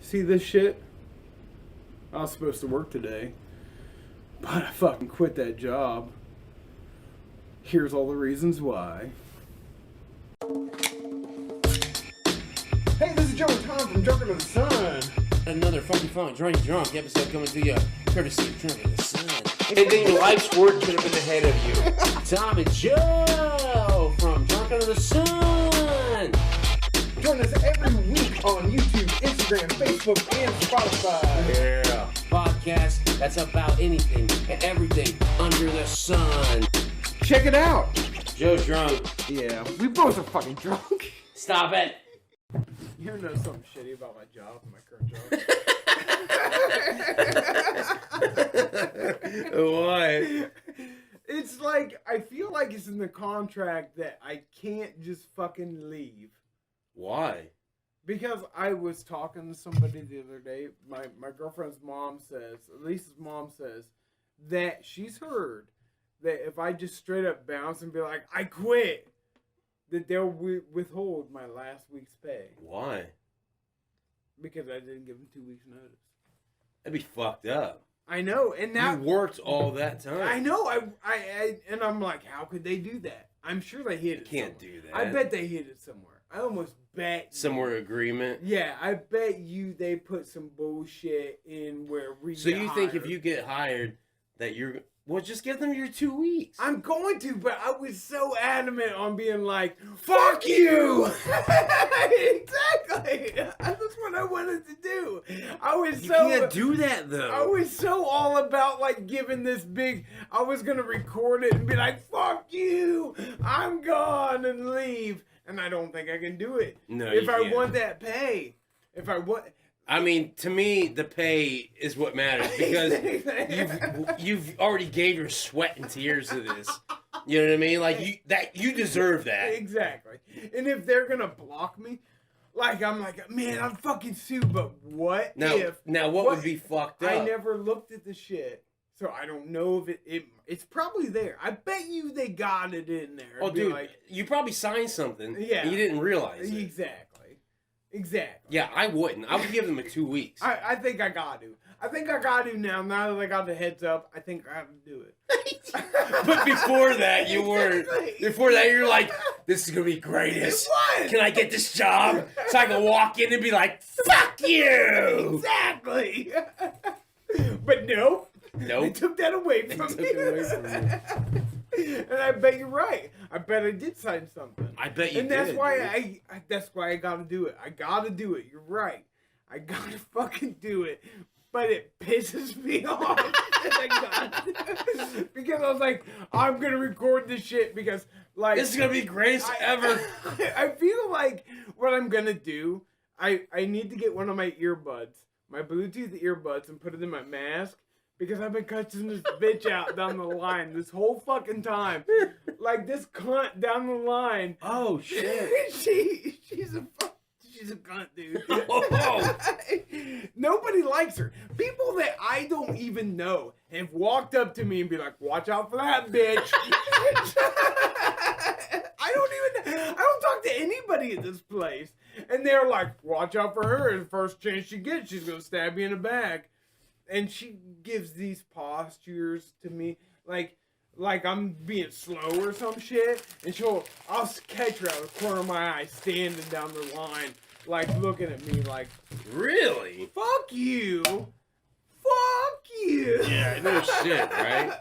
See this shit? I was supposed to work today, but I fucking quit that job. Here's all the reasons why. Hey, this is Joe and Tom from Drunk Under the Sun. Another funky funk drunk episode coming to you courtesy of Drunk Under the Sun. And then your life's work could have been ahead of you. Tom and Joe from Drunk Under the Sun. Join us every week on YouTube, Instagram, Facebook, and Spotify. Yeah. Podcast that's about anything and everything under the sun. Check it out. Joe's drunk. Yeah, we both are fucking drunk. Stop it. You know something shitty about my job, my current job? Why? It's like, I feel like it's in the contract that I can't just fucking leave. Why? Because I was talking to somebody the other day. My girlfriend's mom says, Lisa's mom says, that she's heard that if I just straight up bounce and be like, I quit, that they'll withhold my last week's pay. Why? Because I didn't give them 2 weeks' notice. That'd be fucked up. I know, and now you worked all that time. I know, and I'm like, how could they do that? I'm sure they hid it. Can't somewhere. do that. I bet they hid it somewhere. I almost bet. Somewhere agreement. Yeah, I bet you they put some bullshit in where we. So you think if you get hired that you're just give them your 2 weeks. I'm going to, but I was so adamant on being like, fuck you! Exactly! That's what I wanted to do. You can't do that, though. I was so all about, like, giving this big... I was going to record it and be like, fuck you! I'm gone and leave. And I don't think I can do it. No, if you I can't. want that pay. If I want... I mean, to me, the pay is what matters because you've already gave your sweat and tears to this. You know what I mean? Like you deserve that. Exactly. And if they're gonna block me, like I'm like, man, I'm fucking sued. But what if? Now what would be fucked up? I never looked at the shit, so I don't know if it's probably there. I bet you they got it in there. Oh, dude, like, you probably signed something. Yeah, and you didn't realize it. Exactly. Yeah, I wouldn't. I would give them 2 weeks. I think I got to. I think I got to now. Now that I got the heads up, I think I have to do it. But before that, you weren't. Before that, you're like, this is going to be greatest. What? Can I get this job? So I can walk in and be like, fuck you! Exactly. But no. Nope. They took that away from me. And I bet you're right. I bet I did sign something. I bet you did. And that's why I gotta do it. I gotta do it. You're right. I gotta fucking do it. But it pisses me off because I was like, I'm gonna record this shit because like this is gonna be the greatest ever. I feel like what I'm gonna do, I need to get one of my earbuds, my Bluetooth earbuds, and put it in my mask. Because I've been cutting this bitch out down the line this whole fucking time. Like this cunt down the line. Oh shit. She's a cunt, dude. Oh. Nobody likes her. People that I don't even know have walked up to me and be like, watch out for that bitch. I don't talk to anybody at this place. And they're like, watch out for her. The first chance she gets, she's gonna stab you in the back. And she gives these postures to me, like I'm being slow or some shit. And I'll catch her out of the corner of my eye, standing down the line, like looking at me, like, really? Fuck you, fuck you. Yeah, no shit, right?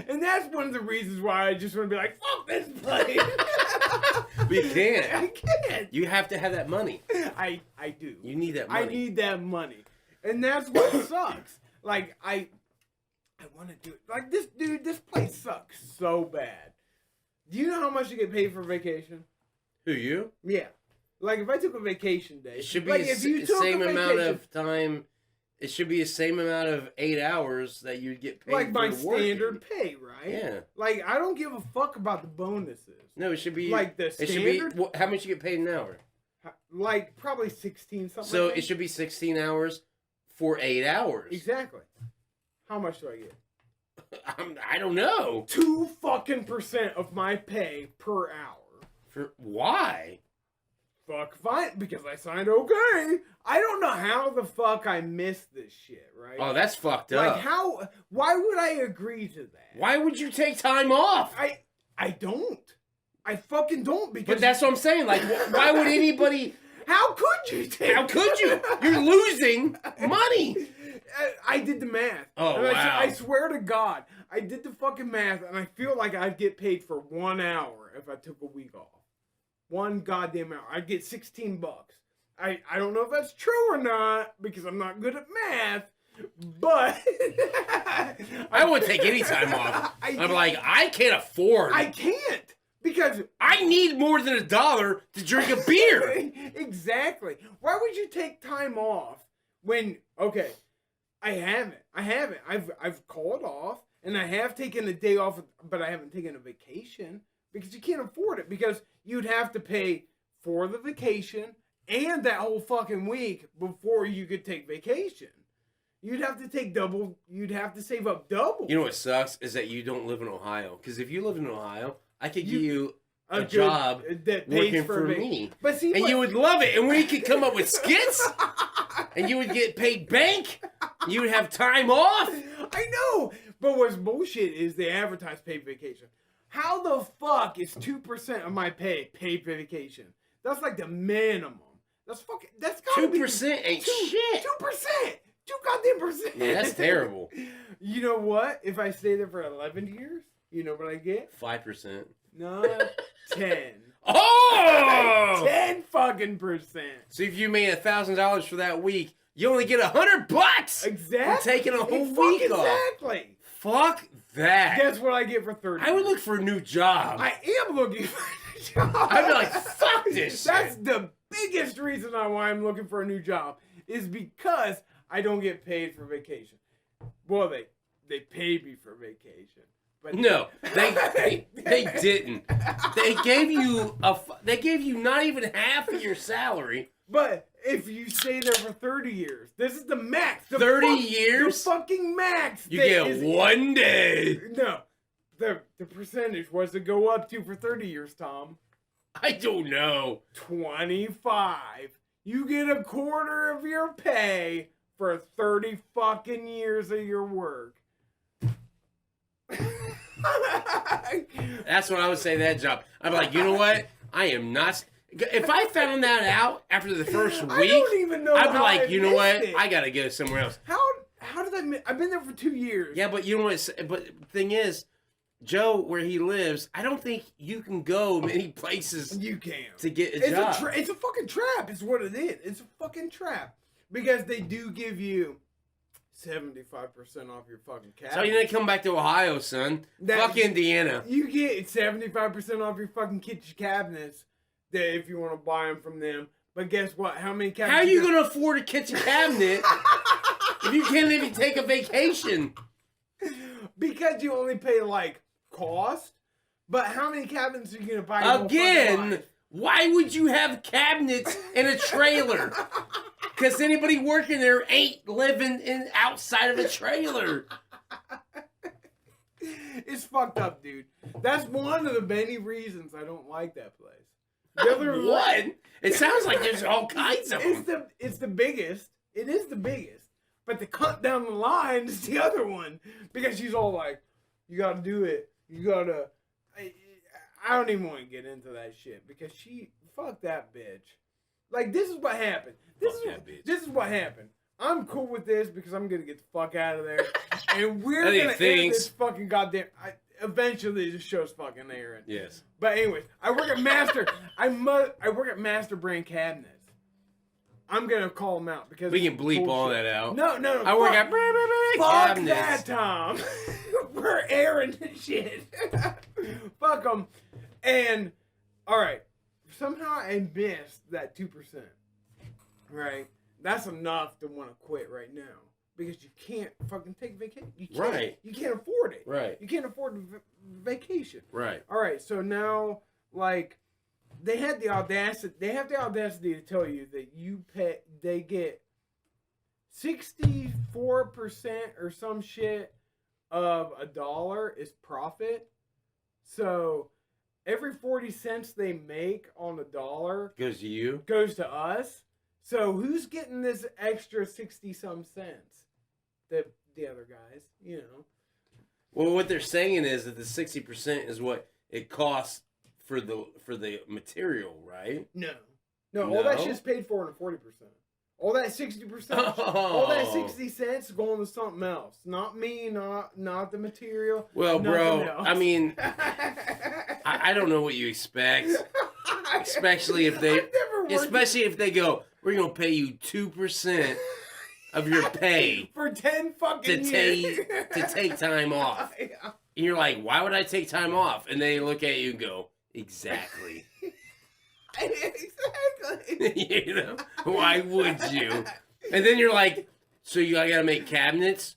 And that's one of the reasons why I just want to be like, fuck this place. But you can't. I can't. You have to have that money. I do. You need that money. I need that money, and that's what sucks. Like, I want to do it. Like, this place sucks so bad. Do you know how much you get paid for vacation? Who, you? Yeah. Like, if I took a vacation day. It should be like, the same amount of time. It should be the same amount of 8 hours that you'd get paid like my for standard pay, right? Yeah. Like, I don't give a fuck about the bonuses. No, it should be. Like, the standard? It should be, how much you get paid an hour? Like, probably 16, something so like that. It should be 16 hours. For 8 hours. Exactly. How much do I get? I don't know. 2% of my pay per hour. For why? fuck fine, because I signed okay. I don't know how the fuck I missed this shit, right? Oh, that's fucked up. Like why would I agree to that? Why would you take time off? I don't. I fucking don't, because... But that's what I'm saying. Like, why would anybody... How could you take... How could you? You're losing money. I did the math. Oh, and wow. I swear to God, I did the fucking math, and I feel like I'd get paid for 1 hour if I took a week off. 1 goddamn hour. I'd get $16. I don't know if that's true or not, because I'm not good at math, but... I wouldn't take any time off. I'm like, I can't afford. I can't. Because I need more than $1 to drink a beer. Exactly. Why would you take time off when, okay, I haven't. I've called off, and I have taken a day off, but I haven't taken a vacation because you can't afford it, because you'd have to pay for the vacation and that whole fucking week before you could take vacation. You'd have to take double. You'd have to save up double. You know what sucks is that you don't live in Ohio. Because if you live in Ohio, I could give you a job that pays working for me. But see, and you would love it. And we could come up with skits. And you would get paid bank. You would have time off. I know. But what's bullshit is they advertise paid vacation. How the fuck is 2% of my pay paid vacation? That's like the minimum. That's gotta be 2% ain't shit. 2%. 2 goddamn percent. Yeah, that's terrible. You know what? If I stay there for 11 years, you know what I get? 5%. No, 10. Oh! 10 fucking percent. So if you made $1,000 for that week, you only get $100. Exactly. For taking a whole week off. Exactly. Fuck that. Guess what I get for 30? I would look for a new job. I am looking for a job. I'd be like, fuck this shit. That's the biggest reason why I'm looking for a new job, is because I don't get paid for vacation. Well, they paid me for vacation. But no, they didn't. They gave you not even half of your salary. But if you stay there for 30 years, this is the max. 30 years? The fucking max. You get 1 day. No. The percentage was to go up to for 30 years, Tom. I don't know. 25. You get a quarter of your pay for 30 fucking years of your work. That's what I would say to that job. I'm like, you know what? I am not. If I found that out after the first week, I don't even know. I'd be like, you know what? It. I gotta go somewhere else. How did I miss? I've been there for 2 years. Yeah, but you know what? But the thing is, Joe, where he lives, I don't think you can go many places. You can to get a job. It's a fucking trap. It's what it is. It's a fucking trap, because they do give you 75% off your fucking cabinet. So you need to come back to Ohio, son. Fuck Indiana. You get 75% off your fucking kitchen cabinets that if you want to buy them from them. But guess what? How many cabinets? How are you going to afford a kitchen cabinet if you can't even take a vacation? Because you only pay like cost. But how many cabinets are you going to buy? Again, why would you have cabinets in a trailer? Because anybody working there ain't living outside of a trailer. It's fucked up, dude. That's one of the many reasons I don't like that place. The other one? It sounds like there's all kinds of them. It's the biggest. It is the biggest. But the cut down the line is the other one. Because she's all like, you gotta do it. You gotta... I don't even want to get into that shit. Because fuck that bitch. Like, this is what happened. This is what happened. I'm cool with this because I'm going to get the fuck out of there. And we're going to end this fucking goddamn... eventually, this show's fucking airing. Yes. But anyways, I work at Master... I work at Master Brand Cabinets. I'm going to call them out because... We can bleep all that out. No. I work at Fuck Cabinets. that, Tom. We're airing this shit. Fuck them. And, alright. Somehow I missed that 2%. Right? That's enough to want to quit right now. Because you can't fucking take vacation. You can't. Right. You can't afford it. Right. You can't afford vacation. Right. Alright, so now, like, they have the audacity to tell you that they get 64% or some shit of $1 is profit. So every 40 cents they make on $1 Goes to you. goes to us. So who's getting this extra 60-some cents? The other guys, you know. Well, what they're saying is that the 60% is what it costs for the material, right? No, all that shit's paid for in a 40%. All that 60%, all that 60 cents going to something else. Not me, not the material. Well, bro, else. I mean, I don't know what you expect, especially if they go, we're gonna pay you 2% of your pay for 10 fucking years to take time off. Yeah. And you're like, why would I take time off? And they look at you and go, exactly. Exactly. You know, why would you? And then you're like, so I gotta make cabinets?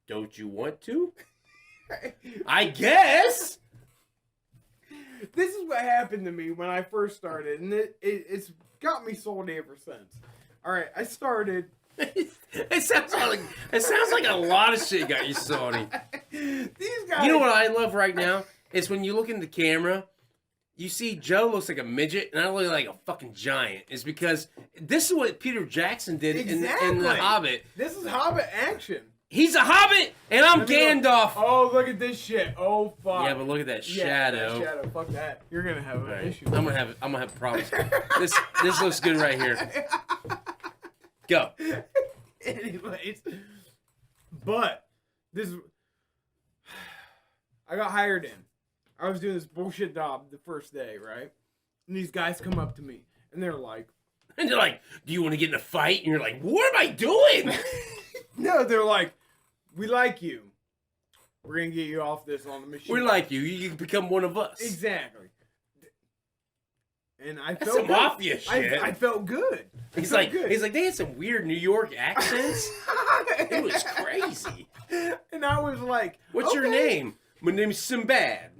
Don't you want to? I guess. This is what happened to me when I first started, and it's got me salty ever since. All right, I started. It sounds like a lot of shit got you salty. These guys. You know what I love right now? Is when you look in the camera, you see Joe looks like a midget, and I look like a fucking giant. It's because this is what Peter Jackson did in The Hobbit. This is Hobbit action. He's a Hobbit, and I'm Gandalf. Oh, look at this shit. Oh, fuck. Yeah, but look at that shadow. That shadow. Fuck that. You're gonna have an issue. I'm gonna have problems. This looks good right here. Go. Anyways, but I got hired in. I was doing this bullshit job the first day, right? And these guys come up to me, and they're like, do you want to get in a fight? And you're like, what am I doing? No, they're like, we like you. We're gonna get you off this on the machine. We like you. You can become one of us. Exactly. And I That's felt some mafia shit. I felt good. He's like, they had some weird New York accents. It was crazy. And I was like, what's your name? My name's Sinbad.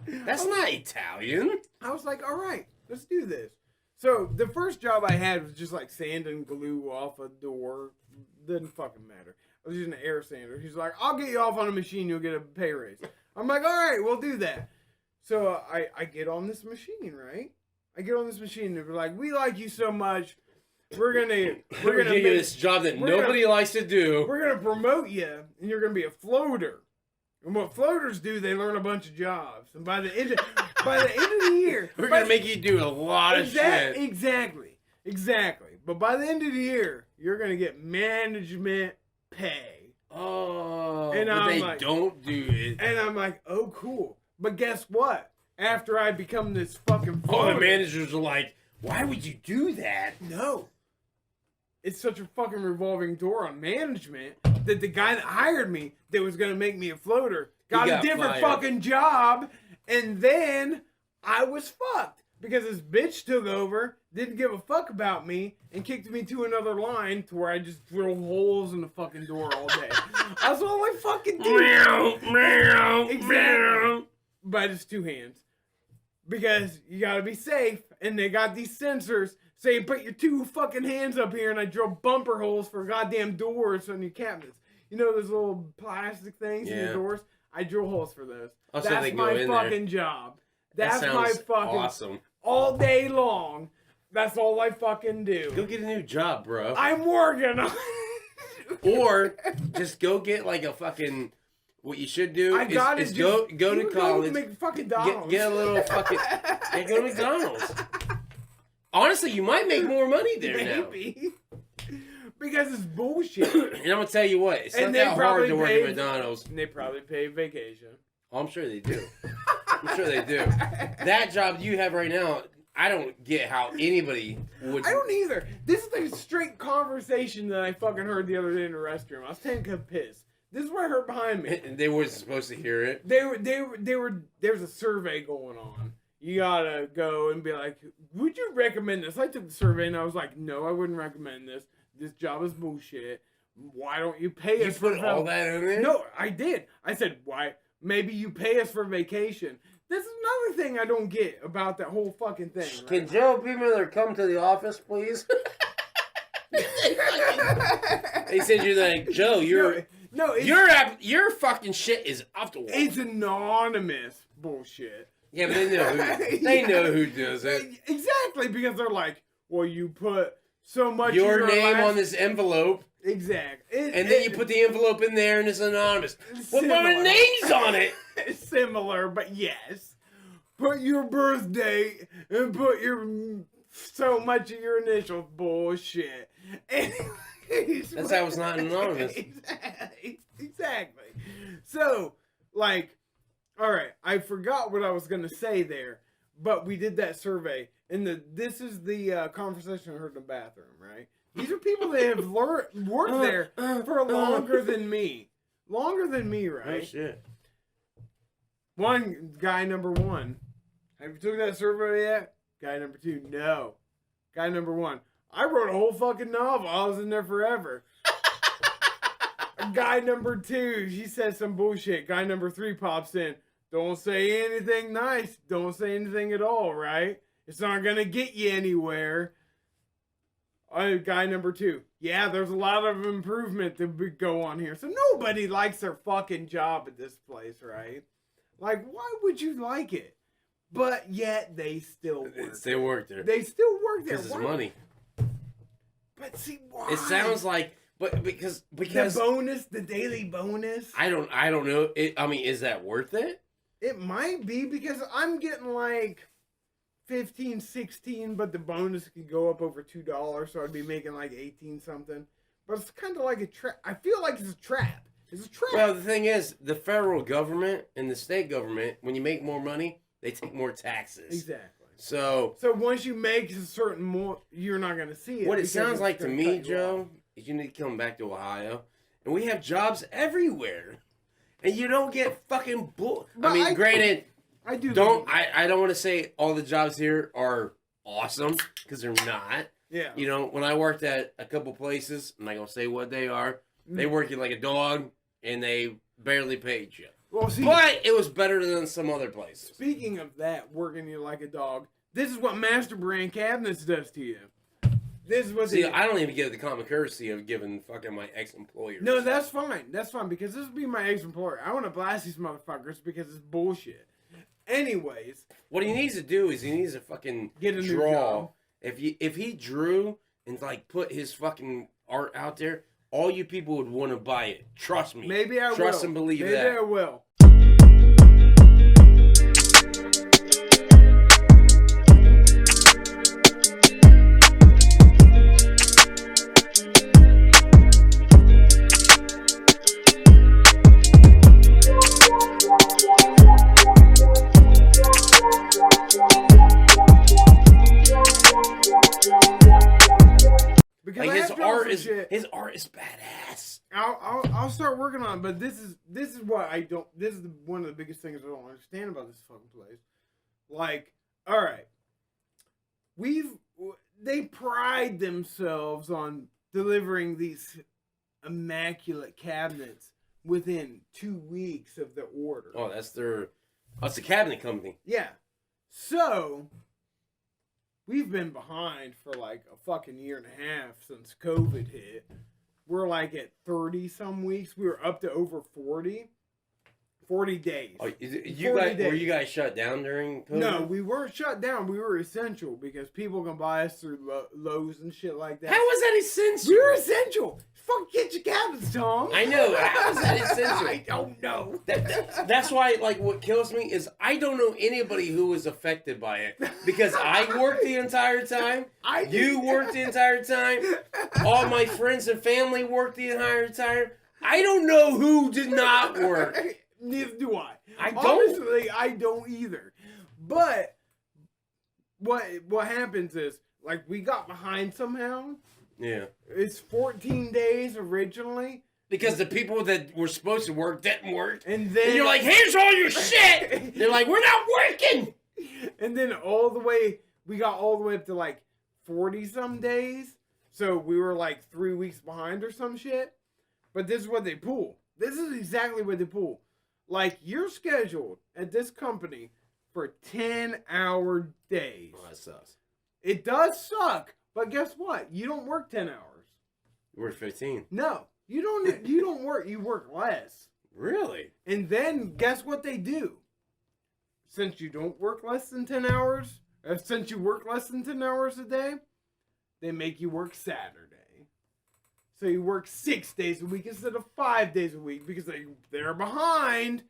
That's not Italian. I was like, all right, let's do this. So the first job I had was just like sanding glue off a door. Didn't fucking matter. I was using an air sander. He's like, I'll get you off on a machine. You'll get a pay raise. I'm like, all right, we'll do that. So I get on this machine, right? I get on this machine and they're like, we like you so much. We're gonna give you this job that nobody likes to do. We're gonna promote you, and you're gonna be a floater. And what floaters do, they learn a bunch of jobs. And by the end of the year, we're gonna make you do a lot of shit. Exactly. But by the end of the year, you're gonna get management pay. Oh, and but they don't do it. And I'm like, oh, cool. But guess what? After I become this fucking floater, all the managers are like, why would you do that? No. It's such a fucking revolving door on management that the guy that hired me that was going to make me a floater got a different fucking job, and then I was fucked because this bitch took over, didn't give a fuck about me, and kicked me to another line to where I just drill holes in the fucking door all day. That's all I fucking do. Exactly. By just two hands. Because you gotta be safe, and they got these sensors saying put your two fucking hands up here, and I drill bumper holes for goddamn doors on your cabinets. You know those little plastic things in your doors? I drill holes for those. Oh, so that's my fucking job. That's my fucking awesome. All day long. That's all I fucking do. Go get a new job, bro. I'm working on or just go get like a fucking. What you should do is go to college, make fucking McDonald's. Get a little fucking, go to McDonald's. Honestly, you might make more money there Maybe. Because it's bullshit. And I'm gonna tell you what, it's not that hard to work at McDonald's. And they probably pay vacation. Oh, I'm sure they do. I'm sure they do. That job you have right now, I don't get how anybody would. I don't either. This is like a straight conversation that I fucking heard the other day in the restroom. I was taking a piss. This is what I heard behind me. And they weren't supposed to hear it. There's a survey going on. You gotta go and be like, would you recommend this? I took the survey and I was like, no, I wouldn't recommend this. This job is bullshit. Why don't you pay us for You put all that in there? No, I did. I said, why? Maybe you pay us for vacation. This is another thing I don't get about that whole fucking thing. Right? Can Joe Beamer come to the office, please? They said you're like, Joe, your fucking shit is off the wall. It's anonymous bullshit. Yeah, but they know who does it. Exactly, because they're like, well, you put so much Your in name on this envelope. Exactly. And then you put the envelope in there and it's anonymous. Well, my name's on it. Similar, but yes. Put your birthday and put your so much of your initials. Bullshit. Anyways, that's how it's not anonymous. Exactly. So, like, all right, I forgot what I was going to say there, but we did that survey. And this is the conversation I heard in the bathroom, right? These are people that have worked there for longer than me. Longer than me, right? Oh, shit. One guy, number one. Have you took that survey yet? Guy number two, no. Guy number one, I wrote a whole fucking novel. I was in there forever. Guy number two, she said some bullshit. Guy number three pops in. Don't say anything nice. Don't say anything at all, right? It's not going to get you anywhere. Guy number two. Yeah, there's a lot of improvement to go on here. So nobody likes their fucking job at this place, right? Like, why would you like it? But yet they still work there. They work there. They still work there. Because it's money. But see, why? It sounds like, but because the bonus, the daily bonus. I don't know. I mean, is that worth it? It might be, because I'm getting like 15, 16, but the bonus could go up over $2, so I'd be making like 18 something. But it's kind of like a trap. I feel like it's a trap. It's a trap. Well, the thing is, the federal government and the state government, when you make more money, they take more taxes. Exactly. So once you make a certain more, you're not going to see it. What it sounds like to me, Joe, is you need to come back to Ohio, and we have jobs everywhere, and you don't get fucking bull. I mean, granted, I don't want to say all the jobs here are awesome, because they're not. Yeah. You know, when I worked at a couple places, I'm not gonna say what they are. They work you like a dog, and they barely paid you. Well, see, but it was better than some other places. Speaking of that, working you like a dog, this is what Master Brand Cabinets does to you. This is what I don't even get the common courtesy of giving fucking my ex-employer. No, that's fine. That's fine, because this would be my ex-employer. I want to blast these motherfuckers because it's bullshit. Anyways, what he needs to do is he needs to fucking get a new draw. job. If he drew and like put his fucking art out there, all you people would want to buy it. Trust me. Maybe I will. Trust and believe that. Maybe I will. Like his art is badass. I'll start working on it, but this is what I don't. This is one of the biggest things I don't understand about this fucking place. Like, all right, they pride themselves on delivering these immaculate cabinets within 2 weeks of the order. Oh, that's the cabinet company. Yeah, so we've been behind for like a fucking year and a half since COVID hit. We're like at 30 some weeks. We were up to over 40 days. Oh, were you guys shut down during COVID? No, we weren't shut down. We were essential because people can buy us through Lowe's and shit like that. How was that essential? We were essential. Fuck, get your cabinets, Tom. I know. How is that essential? I don't know. That's why, like, what kills me is I don't know anybody who was affected by it. Because I worked the entire time. You worked the entire time. All my friends and family worked the entire time. I don't know who did not work. Neither do I. Honestly, I don't either. But what happens is, like, we got behind somehow. Yeah. It's 14 days originally. Because the people that were supposed to work didn't work. And then you're like, here's all your shit! They're like, we're not working! And then we got all the way up to like 40 some days. So we were like 3 weeks behind or some shit. But this is what they pull. This is exactly what they pull. Like, you're scheduled at this company for 10-hour days. Oh, that sucks. It does suck. But guess what? You don't work 10 hours. You work 15. No, you don't work. You work less. Really? And then guess what they do? since you don't work less than 10 hours, since you work less than 10 hours a day, they make you work Saturday. So you work 6 days a week instead of 5 days a week because they're behind.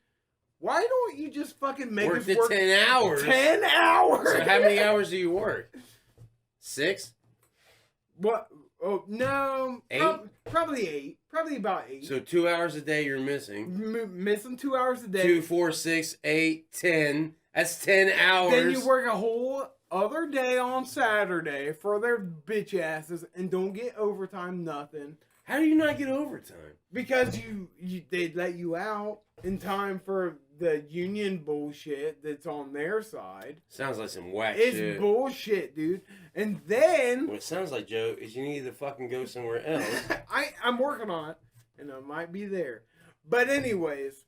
Why don't you just fucking make us work 10 hours? 10 hours! So how many hours do you work? 6? What? Oh, no. 8? Probably 8. Probably about 8. So 2 hours a day you're missing. Missing 2 hours a day. 2, 4, 6, 8, 10. That's 10 hours. Then you work a whole other day on Saturday for their bitch asses and don't get overtime, nothing. How do you not get overtime? Because they let you out in time for the union bullshit that's on their side. Sounds like some whack It's shit. bullshit, dude. And then... What it sounds like, Joe, is you need to fucking go somewhere else. I'm working on it, and I might be there. But anyways...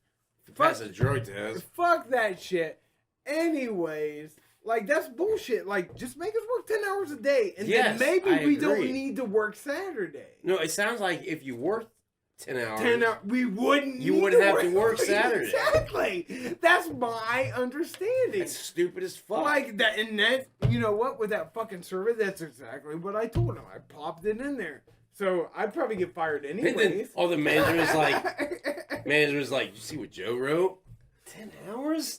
Pass a drug test. Fuck that shit. Anyways... Like, that's bullshit. Like, just make us work 10 hours a day. And then maybe we don't need to work Saturday. No, it sounds like if you worked 10 hours... we wouldn't You wouldn't have to work Saturday. Exactly. That's my understanding. That's stupid as fuck. Like, that, and that, you know what? With that fucking survey, that's exactly what I told him. I popped it in there. So, I'd probably get fired anyways. And then all the manager was like, you see what Joe wrote? 10 hours?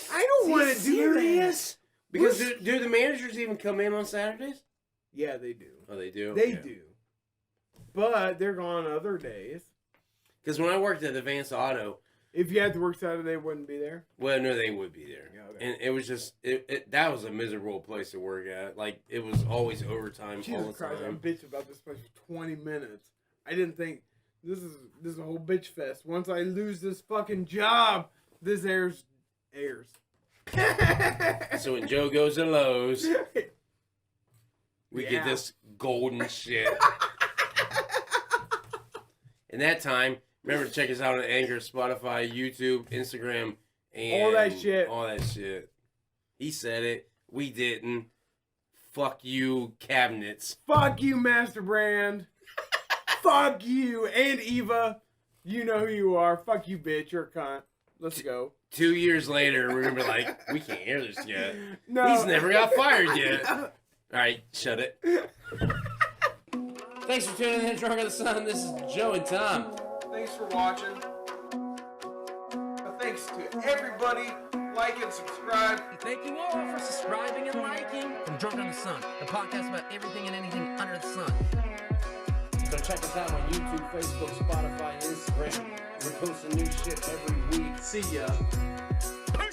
I don't want to do that. Because do the managers even come in on Saturdays? Yeah, they do. Oh, they do? They do. But they're gone other days. Because when I worked at Advanced Auto... If you had to work Saturday, they wouldn't be there? Well, no, they would be there. Yeah, okay. And it was just... that was a miserable place to work at. Like, it was always overtime all the Christ, time. I'm bitching about this place for 20 minutes. I didn't think... This is a whole bitch fest. Once I lose this fucking job, this airs. So when Joe goes to Lowe's, we get this golden shit. In that time, remember to check us out on Anchor, Spotify, YouTube, Instagram, and all that shit. All that shit. He said it. We didn't. Fuck you, cabinets. Fuck you, Master Brand. Fuck you. And Eva, you know who you are. Fuck you, bitch. You're a cunt. Let's go. 2 years later, we're going to be like, we can't hear this yet. No. He's never got fired yet. All right, shut it. Thanks for tuning in to Drunk on the Sun. This is Joe and Tom. Thanks for watching. Thanks to everybody. Like and subscribe. Thank you all for subscribing and liking. From Drunk on the Sun, the podcast about everything and anything under the sun. So check us out on YouTube, Facebook, Spotify, Instagram. We're posting new shit every week. See ya. Peace.